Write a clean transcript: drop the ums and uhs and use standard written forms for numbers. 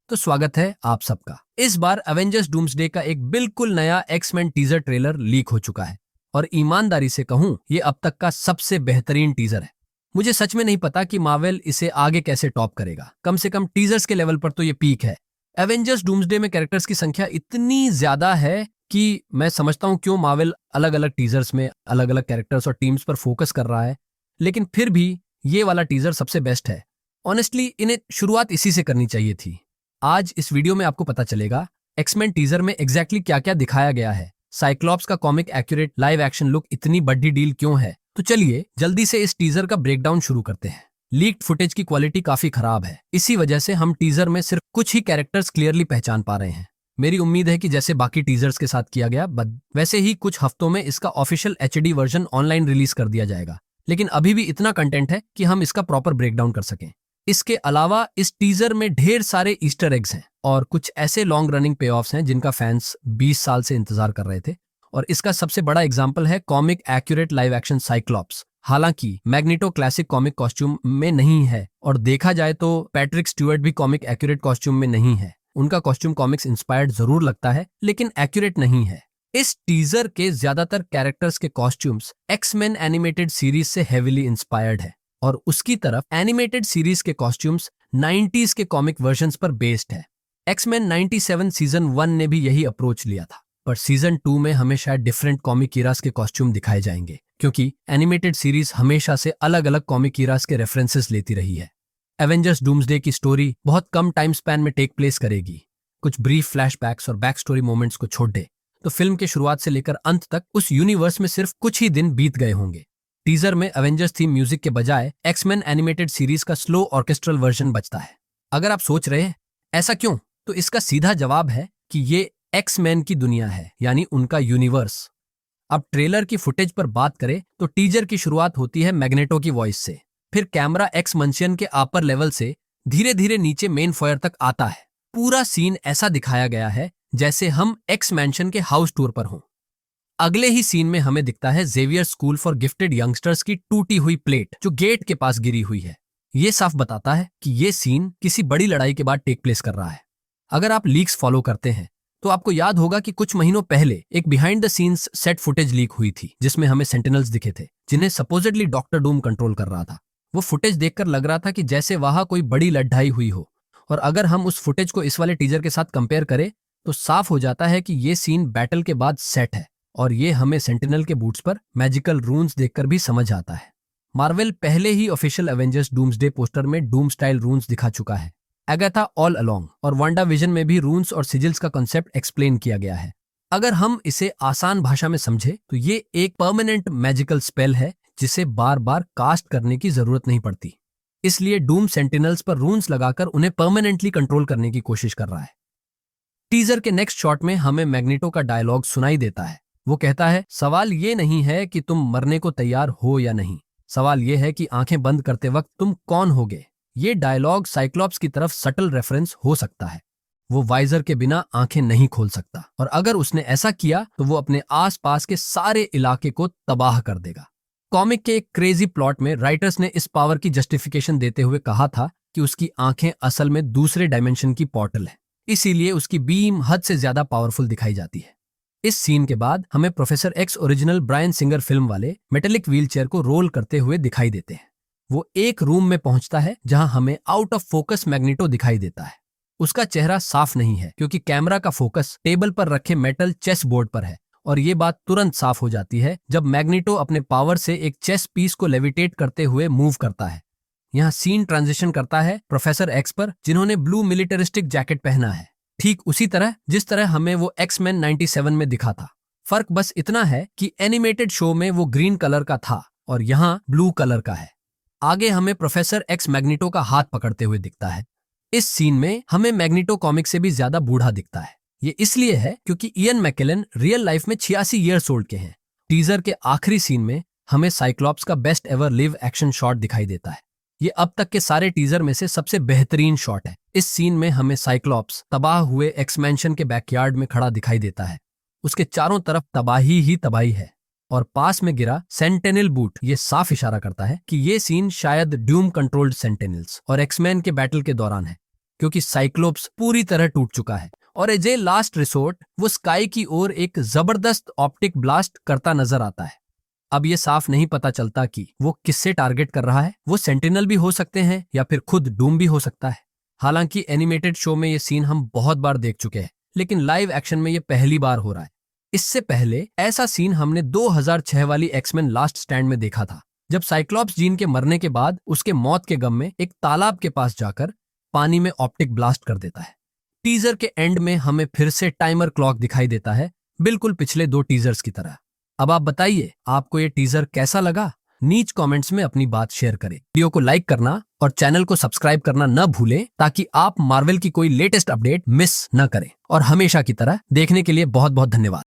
तो स्वागत है आप सबका। इस बार एवेंजर्स डूम्सडे का एक बिल्कुल नया एक्समैन टीजर ट्रेलर लीक हो चुका है और ईमानदारी से कहूं ये अब तक का सबसे बेहतरीन टीजर है। मुझे सच में नहीं पता कि मार्वल इसे आगे कैसे टॉप करेगा। कम से कम टीजर्स के लेवल पर तो ये पीक है। एवेंजर्स डूम्सडे में कैरेक्टर्स की संख्या इतनी ज्यादा है कि मैं समझता हूं क्यों मार्वल अलग अलग टीजर्स में अलग अलग कैरेक्टर्स और टीम्स पर फोकस कर रहा है, लेकिन फिर भी ये वाला टीजर सबसे बेस्ट है। ऑनेस्टली इन्हें शुरुआत इसी से करनी चाहिए थी। आज इस वीडियो में आपको पता चलेगा एक्समैन टीजर में एग्जैक्टली क्या क्या दिखाया गया है, साइक्लॉप्स का comic accurate live action look इतनी बड़ी डील क्यों है। तो चलिए जल्दी से इस टीजर का ब्रेकडाउन शुरू करते हैं। लीक्ड फुटेज की क्वालिटी काफी खराब है, इसी वजह से हम टीजर में सिर्फ कुछ ही कैरेक्टर्स क्लियरली पहचान पा रहे हैं। मेरी उम्मीद है कि जैसे बाकी टीजर्स के साथ किया गया वैसे ही कुछ हफ्तों में इसका official HD version online release कर दिया जाएगा, लेकिन अभी भी इतना कंटेंट है कि हम इसका प्रॉपर ब्रेकडाउन कर सकें। इसके अलावा इस टीजर में ढेर सारे ईस्टर एग्स हैं और कुछ ऐसे लॉन्ग रनिंग पे ऑफ्स हैं जिनका फैंस 20 साल से इंतजार कर रहे थे। और इसका सबसे बड़ा एग्जांपल है comic accurate live action Cyclops. हालांकि मैग्नेटो क्लासिक कॉमिक कॉस्ट्यूम में नहीं है और देखा जाए तो पैट्रिक स्टुअर्ट भी कॉमिक एक्यूरेट कॉस्ट्यूम में नहीं है। उनका कॉस्ट्यूम कॉमिक्स इंस्पायर्ड जरूर लगता है लेकिन एक्यूरेट नहीं है। इस टीजर के ज्यादातर कैरेक्टर्स के कॉस्ट्यूम्स एक्समैन एनिमेटेड सीरीज से हेविली इंस्पायर्ड है और उसकी तरफ एनिमेटेड सीरीज के कॉस्ट्यूम्स 90s के कॉमिक वर्जन्स पर बेस्ड है। एक्समैन 97 सीजन 1 ने भी यही अप्रोच लिया था, पर सीजन 2 में हमें शायद डिफरेंट कॉमिक ईरास के कॉस्ट्यूम दिखाए जाएंगे, क्योंकि एनिमेटेड सीरीज हमेशा से अलग अलग कॉमिक ईरास के रेफरेंसेस लेती रही है। एवेंजर्स डूम्सडे की स्टोरी बहुत कम टाइम स्पैन में टेक प्लेस करेगी। कुछ ब्रीफ फ्लैशबैक्स और बैक स्टोरी मोमेंट्स को छोड़ दे तो फिल्म के शुरुआत से लेकर अंत तक उस यूनिवर्स में सिर्फ कुछ ही दिन बीत गए होंगे। टीजर में एवेंजर्स थीम म्यूजिक के बजाय एक्समैन एनिमेटेड सीरीज का स्लो ऑर्केस्ट्रल वर्जन बजता है। अगर आप सोच रहे हैं ऐसा क्यों, तो इसका सीधा जवाब है कि ये एक्समैन की दुनिया है, यानी उनका यूनिवर्स। अब ट्रेलर की फुटेज पर बात करें तो टीजर की शुरुआत होती है मैग्नेटो की वॉइस से, फिर कैमरा एक्स मंशियन के अपर लेवल से धीरे धीरे नीचे मेन फायर तक आता है। पूरा सीन ऐसा दिखाया गया है जैसे हम एक्स मैंशन के हाउस टूर पर हों। अगले ही सीन में हमें दिखता है Xavier school for gifted youngsters की टूटी हुई प्लेट जो गेट के पास गिरी हुई है। ये साफ बताता है कि ये सीन किसी बड़ी लड़ाई के बाद टेक प्लेस कर रहा है। अगर आप लीक्स फॉलो करते हैं तो आपको याद होगा कि कुछ महीनों पहले एक behind the scenes set footage leak हुई थी जिसमें हमें सेंटिनल्स दिखे थे जिन्हें सपोजिटली डॉक्टर डूम कंट्रोल कर रहा था। वो फुटेज देखकर लग रहा था कि जैसे वहां कोई बड़ी लड़ाई हुई हो, और अगर हम उस फुटेज को इस वाले टीजर के साथ कंपेयर करें तो साफ हो जाता है कि ये सीन बैटल के बाद सेट है और ये हमें सेंटिनल के बूट्स पर मैजिकल रून्स देखकर भी समझ आता है। मार्वल पहले ही ऑफिशियल एवेंजर्स डूम्सडे पोस्टर में डूम स्टाइल रून्स दिखा चुका है। एगाथा ऑल अलोंग और वांडा विजन में भी रून्स और सिजिल्स का कॉन्सेप्ट एक्सप्लेन किया गया है। अगर हम इसे आसान भाषा में समझे तो ये एक परमानेंट मैजिकल स्पेल है जिसे बार बार कास्ट करने की जरूरत नहीं पड़ती। इसलिए डूम सेंटिनल्स पर रून्स लगाकर उन्हें परमानेंटली कंट्रोल करने की कोशिश कर रहा है। टीजर के नेक्स्ट शॉट में हमें मैग्नेटो का डायलॉग सुनाई देता है। वो कहता है, सवाल ये नहीं है कि तुम मरने को तैयार हो या नहीं, सवाल ये है कि आंखें बंद करते वक्त तुम कौन होगे। ये डायलॉग साइक्लॉप्स की तरफ सटल रेफरेंस हो सकता है। वो वाइजर के बिना आंखें नहीं खोल सकता और अगर उसने ऐसा किया तो वो अपने आसपास के सारे इलाके को तबाह कर देगा। कॉमिक के एक क्रेजी प्लॉट में राइटर्स ने इस पावर की जस्टिफिकेशन देते हुए कहा था कि उसकी आंखें असल में दूसरे डायमेंशन की पोर्टल है, इसीलिए उसकी बीम हद से ज्यादा पावरफुल दिखाई जाती है। इस सीन के बाद हमें professor X original Bryan Singer film वाले मेटेलिक व्हीलचेयर को रोल करते हुए दिखाई देते हैं। वो एक रूम में पहुंचता है जहां हमें आउट ऑफ फोकस मैग्नेटो दिखाई देता है। उसका चेहरा साफ नहीं है क्योंकि कैमरा का फोकस टेबल पर रखे मेटल चेस बोर्ड पर है, और ये बात तुरंत साफ हो जाती है जब मैग्नेटो अपने पावर से एक चेस पीस को लेविटेट करते हुए मूव करता है। यहाँ सीन ट्रांजिशन करता है प्रोफेसर एक्स पर, जिन्होंने ब्लू मिलिटरिस्टिक जैकेट पहना है, ठीक उसी तरह जिस तरह हमें वो एक्समैन 97 में दिखा था। फर्क बस इतना है कि एनिमेटेड शो में वो ग्रीन कलर का था और यहाँ ब्लू कलर का है। आगे हमें प्रोफेसर एक्स मैग्नेटो का हाथ पकड़ते हुए दिखता है। इस सीन में हमें मैग्नेटो कॉमिक से भी ज्यादा बूढ़ा दिखता है। ये इसलिए है क्योंकि इयन मैकेलन रियल लाइफ में 86 ईयर्स ओल्ड के हैं। टीजर के आखिरी सीन में हमें साइक्लॉप्स का best ever live action shot दिखाई देता है। ये अब तक के सारे टीजर में से सबसे बेहतरीन शॉट है। इस सीन में हमें साइक्लॉप्स तबाह हुए एक्समैंशन के बैकयार्ड में खड़ा दिखाई देता है। उसके चारों तरफ तबाही ही तबाही है और पास में गिरा सेंटिनल बूट ये साफ इशारा करता है कि ये सीन शायद ड्यूम कंट्रोल्ड सेंटिनल्स और एक्समैन के बैटल के दौरान है। क्योंकि साइक्लोप्स पूरी तरह टूट चुका है और एजे लास्ट रिसोर्ट वो स्काई की ओर एक जबरदस्त ऑप्टिक ब्लास्ट करता नजर आता है। अब ये साफ नहीं पता चलता कि वो किससे टारगेट कर रहा है। वो सेंटिनल भी हो सकते हैं या फिर खुद डूम भी हो सकता है। हालांकि एनिमेटेड शो में ये सीन हम बहुत बार देख चुके हैं, लेकिन लाइव एक्शन में ये पहली बार हो रहा है। इससे पहले ऐसा सीन हमने 2006 वाली एक्समैन लास्ट स्टैंड में देखा था, जब साइक्लॉप्स जीन के मरने के बाद उसके मौत के गम में एक तालाब के पास जाकर पानी में ऑप्टिक ब्लास्ट कर देता है। टीजर के एंड में हमें फिर से टाइमर क्लॉक दिखाई देता है, बिल्कुल पिछले 2 टीजर्स की तरह। अब आप बताइए, आपको ये टीजर कैसा लगा? नीच कमेंट्स में अपनी बात शेयर करें। वीडियो को लाइक करना और चैनल को सब्सक्राइब करना न भूलें, ताकि आप मार्वल की कोई लेटेस्ट अपडेट मिस न करें। और हमेशा की तरह देखने के लिए बहुत बहुत धन्यवाद।